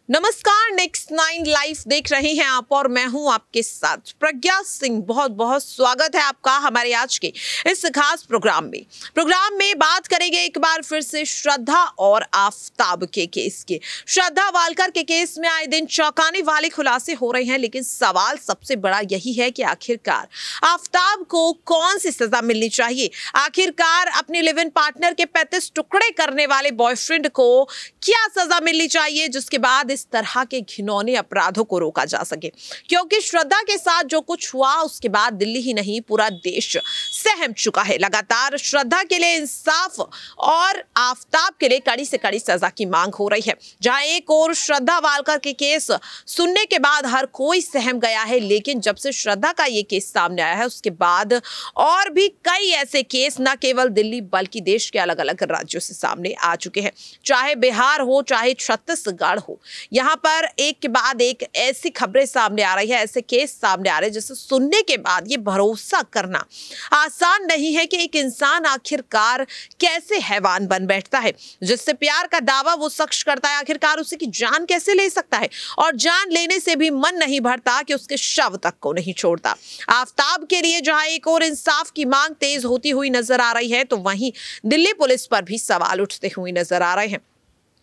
नमस्कार, next 9 live देख रहे हैं आप और मैं हूं आपके साथ प्रज्ञा सिंह। बहुत बहुत स्वागत है आपका हमारे आज के इस खास प्रोग्राम में बात करेंगे एक बार फिर से श्रद्धा और आफताब के केस के। श्रद्धा वालकर के केस में आए दिन चौंकाने वाले खुलासे हो रहे हैं, लेकिन सवाल सबसे बड़ा यही है कि आखिरकार आफताब को कौन सी सजा मिलनी चाहिए। आखिरकार अपने लिव इन पार्टनर के 35 टुकड़े करने वाले बॉयफ्रेंड को क्या सजा मिलनी चाहिए जिसके बाद इस तरह के घिनौने अपराधों को रोका जा सके। क्योंकि श्रद्धा के साथ जो कुछ हुआ उसके बाद दिल्ली ही नहीं पूरा देश सहम चुका है। लगातार श्रद्धा के लिए इंसाफ और आफताब के लिए कड़ी से कड़ी सजा की मांग हो रही है। जहां एक और श्रद्धा वालकर के केस सुनने के बाद हर कोई सहम गया है, लेकिन जब से श्रद्धा का ये केस सामने आया है उसके बाद और भी कई ऐसे केस न केवल दिल्ली बल्कि देश के अलग अलग राज्यों से सामने आ चुके हैं। चाहे बिहार हो चाहे छत्तीसगढ़ हो, यहाँ पर एक के बाद एक ऐसी खबरें सामने आ रही है, ऐसे केस सामने आ रहे हैं जिसे सुनने के बाद ये भरोसा करना आसान नहीं है कि एक इंसान आखिरकार कैसे हैवान बन बैठता है। जिससे प्यार का दावा वो शख्स करता है, आखिरकार उसे की जान कैसे ले सकता है, और जान लेने से भी मन नहीं भरता कि उसके शव तक को नहीं छोड़ता। आफताब के लिए जहां एक और इंसाफ की मांग तेज होती हुई नजर आ रही है, तो वहीं दिल्ली पुलिस पर भी सवाल उठते हुए नजर आ रहे हैं।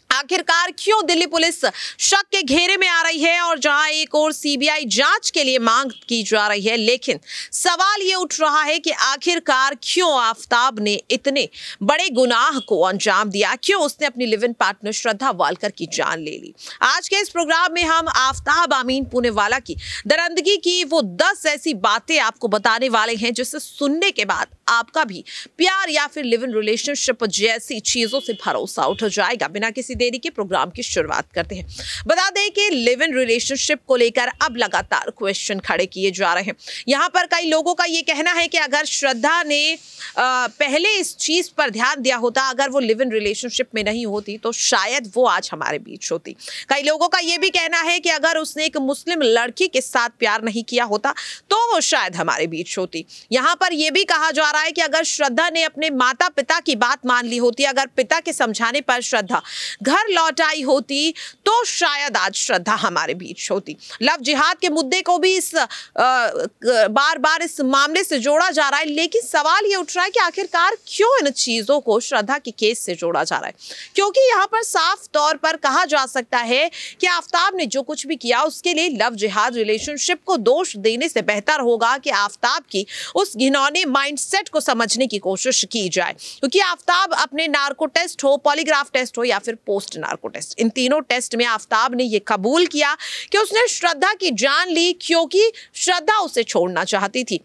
आखिरकार क्यों दिल्ली पुलिस शक के घेरे में आ रही है, और जहां एक और सीबीआई जांच के लिए मांग की जा रही है, लेकिन सवाल ये उठ रहा है कि आखिरकार क्यों आफताब ने इतने बड़े गुनाह को अंजाम दिया, क्यों उसने अपनी live in partner Shraddha Walker की जान ले ली। आज के इस प्रोग्राम में हम आफताब अमीन पुणेवाला की दरिंदगी की वो 10 ऐसी बातें आपको बताने वाले हैं जिसे सुनने के बाद आपका भी प्यार या फिर लिव इन रिलेशनशिप जैसी चीजों से भरोसा उठ जाएगा। बिना किसी देरी के प्रोग्राम की शुरुआत करते हैं। बता दें कि लिव इन रिलेशनशिप को लेकर अब लगातार क्वेश्चन खड़े किए जा रहे हैं। यहाँ पर कई लोगों का ये कहना है कि अगर श्रद्धा ने पहले इस चीज पर ध्यान दिया होता, अगर वो लिव इन रिलेशनशिप में नहीं होती तो शायद वो आज हमारे बीच होती। कई लोगों का ये भी कहना है कि अगर उसने एक मुस्लिम लड़की के साथ प्यार नहीं किया होता तो वो शायद हमारे बीच होती। यहाँ पर यह भी कहा जा रहा है कि अगर श्रद्धा ने अपने माता पिता की बात मान ली होती, अगर पिता के समझाने पर श्रद्धा घर लौट आई होती तो शायद आज श्रद्धा हमारे बीच होती। लव जिहाद के मुद्दे को भी इस बार बार इस मामले से जोड़ा जा रहा है, लेकिन सवाल ये उठ रहा है कि आखिरकार क्यों इन चीजों को श्रद्धा के केस से जोड़ा जा रहा है। क्योंकि यहाँ पर साफ तौर पर कहा जा सकता है कि आफताब ने जो कुछ भी किया उसके लिए लव जिहाद रिलेशनशिप को दोष देने से बेहतर होगा कि आफताब की उस घिनौने माइंडसेट को समझने की कोशिश की जाए। क्योंकि आफताब अपने नार्को टेस्ट हो, पॉलीग्राफ टेस्ट हो या फिर पोस्ट नार्को टेस्ट, इन तीनों टेस्ट में आफताब ने यह कबूल किया कि उसने श्रद्धा की जान ली क्योंकि श्रद्धा उसे छोड़ना चाहती थी।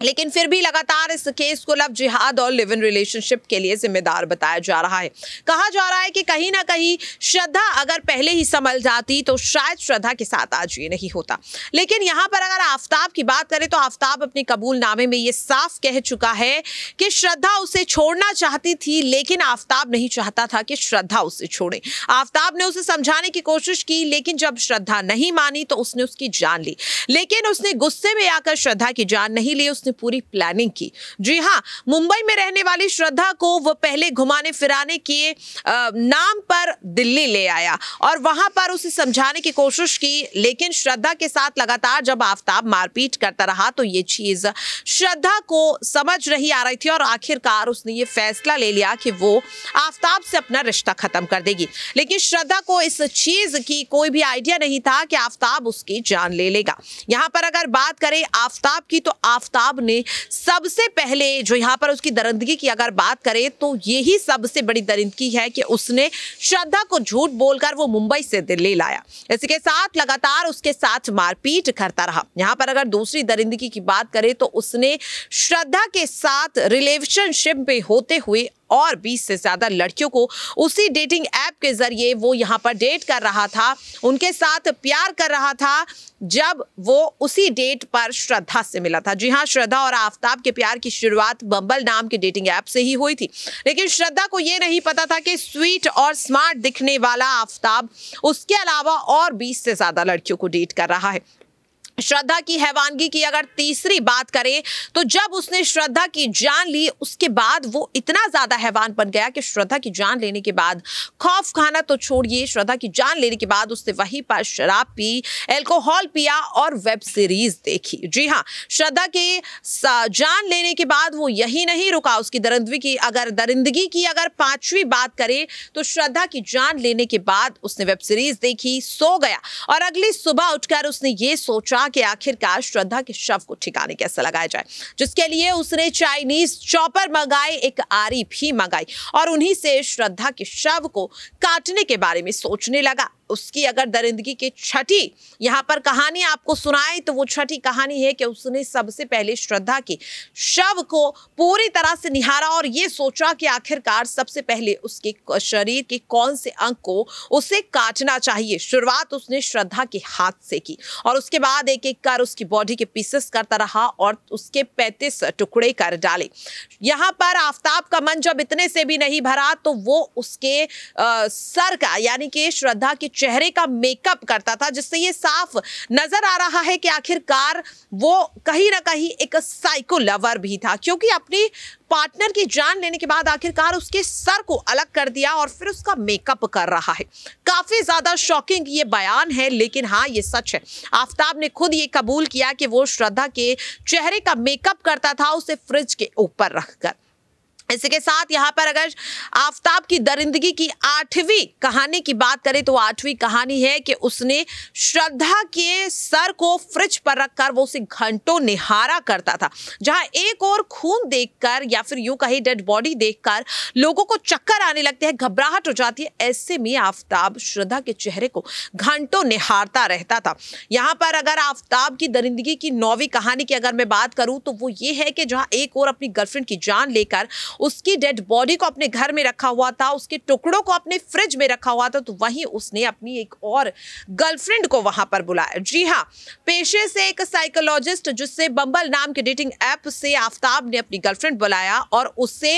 लेकिन फिर भी लगातार इस केस को लव जिहाद और लिव इन रिलेशनशिप के लिए जिम्मेदार बताया जा रहा है। कहा जा रहा है कि कहीं ना कहीं श्रद्धा अगर पहले ही संभल जाती तो शायद श्रद्धा के साथ आज ये नहीं होता। लेकिन यहाँ पर अगर आफताब की बात करें तो आफताब अपने कबूलनामे में ये साफ कह चुका है कि श्रद्धा उसे छोड़ना चाहती थी, लेकिन आफताब नहीं चाहता था कि श्रद्धा उसे छोड़े। आफताब ने उसे समझाने की कोशिश की, लेकिन जब श्रद्धा नहीं मानी तो उसने उसकी जान ली। लेकिन उसने गुस्से में आकर श्रद्धा की जान नहीं ली, उसने पूरी प्लानिंग की। जी हां, मुंबई में रहने वाली श्रद्धा को वो पहले घुमाने फिराने के नाम पर दिल्ली ले आया और वहां पर उसे समझाने की कोशिश की, लेकिन श्रद्धा के साथ लगातार जब आफताब मारपीट करता रहा तो ये चीज श्रद्धा को समझ नहीं आ रही थी और आखिरकार उसने ये फैसला ले लिया कि वो आफताब से अपना रिश्ता खत्म कर देगी। लेकिन श्रद्धा को इस चीज की कोई भी आइडिया नहीं था कि आफताब उसकी जान ले लेगा। यहां पर अगर बात करें आफताब की तो आफताब ने सबसे पहले जो यहाँ पर उसकी दरिंदगी की अगर बात करें तो यही सबसे बड़ी दरिंदगी है कि उसने श्रद्धा को झूठ बोलकर वो मुंबई से दिल्ली लाया। इसके साथ लगातार उसके साथ मारपीट करता रहा। यहाँ पर अगर दूसरी दरिंदगी की बात करें तो उसने श्रद्धा के साथ रिलेशनशिप में होते हुए और 20 से ज्यादा लड़कियों को उसी डेटिंग ऐप के जरिए वो यहाँ पर डेट कर रहा था, उनके साथ प्यार कर रहा था जब वो उसी डेट पर श्रद्धा से मिला था। जी हाँ, श्रद्धा और आफताब के प्यार की शुरुआत बम्बल नाम के डेटिंग ऐप से ही हुई थी। लेकिन श्रद्धा को ये नहीं पता था कि स्वीट और स्मार्ट दिखने वाला आफताब उसके अलावा और 20 से ज्यादा लड़कियों को डेट कर रहा है। श्रद्धा की हैवानगी की अगर तीसरी बात करें तो जब उसने श्रद्धा की जान ली उसके बाद वो इतना ज्यादा हैवान बन गया कि श्रद्धा की जान लेने के बाद खौफ खाना तो छोड़िए, श्रद्धा की जान लेने के बाद उसने वहीं पर शराब पी, अल्कोहल पिया और वेब सीरीज देखी। जी हाँ, श्रद्धा की जान लेने के बाद वो यही नहीं रुका, उसकी दरिंदगी की अगर पांचवी बात करें तो श्रद्धा की जान लेने के बाद उसने वेब सीरीज देखी, सो गया और अगली सुबह उठकर उसने ये सोचा कि आखिरकार श्रद्धा के शव को ठिकाने कैसे लगाया जाए, जिसके लिए उसने चाइनीज चॉपर मंगाए, एक आरी भी मंगाई और उन्हीं से श्रद्धा के शव को काटने के बारे में सोचने लगा। उसकी अगर दरिंदगी की छठी यहाँ पर कहानी आपको सुनाए तो वो छठी कहानी है कि उसने सबसे पहले श्रद्धा के शव को पूरी तरह से निहारा और ये सोचा कि आखिरकार सबसे पहले उसके शरीर के कौन से अंग को उसे काटना चाहिए। शुरुआत उसने श्रद्धा के हाथ से की और उसके बाद एक एक कर उसकी बॉडी के पीसेस करता रहा और उसके 35 टुकड़े कर डाले। यहाँ पर आफताब का मन जब इतने से भी नहीं भरा तो वो उसके सर का यानी कि श्रद्धा के चेहरे का मेकअप करता था, जिससे ये साफ नजर आ रहा है कि आखिरकार वो कहीं ना कहीं एक साइको लवर भी था, क्योंकि अपनी पार्टनर की जान लेने के बाद आखिरकार उसके सर को अलग कर दिया और फिर उसका मेकअप कर रहा है। काफी ज्यादा शॉकिंग ये बयान है, लेकिन हाँ ये सच है। आफताब ने खुद ये कबूल किया कि वो श्रद्धा के चेहरे का मेकअप करता था, उसे फ्रिज के ऊपर रखकर। इसी के साथ यहाँ पर अगर आफताब की दरिंदगी की 8वीं कहानी की बात करें तो 8वीं कहानी है कि उसने श्रद्धा के सर को फ्रिज पर रखकर वो उसे घंटों निहारा करता था, जहां एक और खून देखकर या फिर यूं कहीं डेड बॉडी देखकर लोगों को चक्कर आने लगते हैं, घबराहट हो जाती है। ऐसे में आफताब श्रद्धा के चेहरे को घंटों निहारता रहता था। यहाँ पर अगर आफताब की दरिंदगी की 9वीं कहानी की अगर मैं बात करूं तो वो ये है कि जहां एक और अपनी गर्लफ्रेंड की जान लेकर उसकी डेड बॉडी को अपने घर में रखा हुआ था, उसके टुकड़ों को अपने फ्रिज में रखा हुआ था, तो वहीं उसने अपनी एक और गर्लफ्रेंड को वहां पर बुलाया। जी हाँ, पेशे से एक साइकोलॉजिस्ट जिससे बम्बल नाम के डेटिंग ऐप से आफताब ने अपनी गर्लफ्रेंड बुलाया और उसे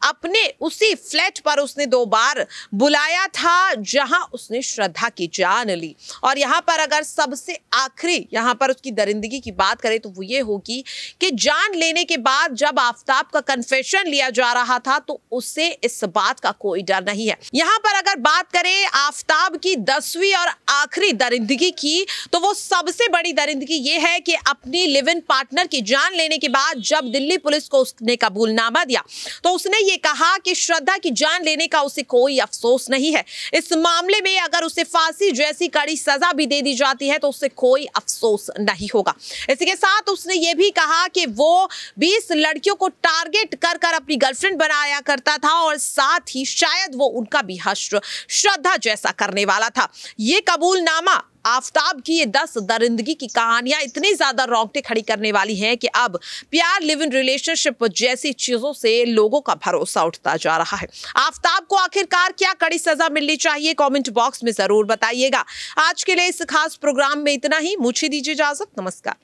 अपने उसी फ्लैट पर उसने 2 बार बुलाया था जहां उसने श्रद्धा की जान ली। और यहाँ पर अगर सबसे आखिरी यहाँ पर उसकी दरिंदगी की बात करें तो वो ये होगी कि जान लेने के बाद जब आफताब का कन्फेशन लिया जा रहा था तो उसे इस बात का कोई डर नहीं है। यहाँ पर अगर बात करें आफताब की 10वीं और आखिरी दरिंदगी की तो वो सबसे बड़ी दरिंदगी ये है कि अपनी लिव इन पार्टनर की जान लेने के बाद जब दिल्ली पुलिस को उसने कबूलनामा दिया तो उसने ये कहा कि श्रद्धा की जान लेने का उसे कोई अफसोस नहीं है। इस मामले में अगर उसे फांसी जैसी कड़ी सजा भी दे दी जाती है तो उससे कोई अफसोस नहीं होगा। इसी के साथ उसने ये भी कहा कि वो 20 लड़कियों को टारगेट कर अपनी गर्लफ्रेंड बनाया करता था और साथ ही शायद वो उनका भी हश्र श्रद्धा जैसा करने वाला था। ये कबूलनामा आफताब की ये 10 दरिंदगी की कहानियां इतनी ज्यादा रोंगटे खड़ी करने वाली हैं कि अब प्यार, लिव इन रिलेशनशिप जैसी चीजों से लोगों का भरोसा उठता जा रहा है। आफताब को आखिरकार क्या कड़ी सजा मिलनी चाहिए, कमेंट बॉक्स में जरूर बताइएगा। आज के लिए इस खास प्रोग्राम में इतना ही। मुझे दीजिए इजाजत। नमस्कार।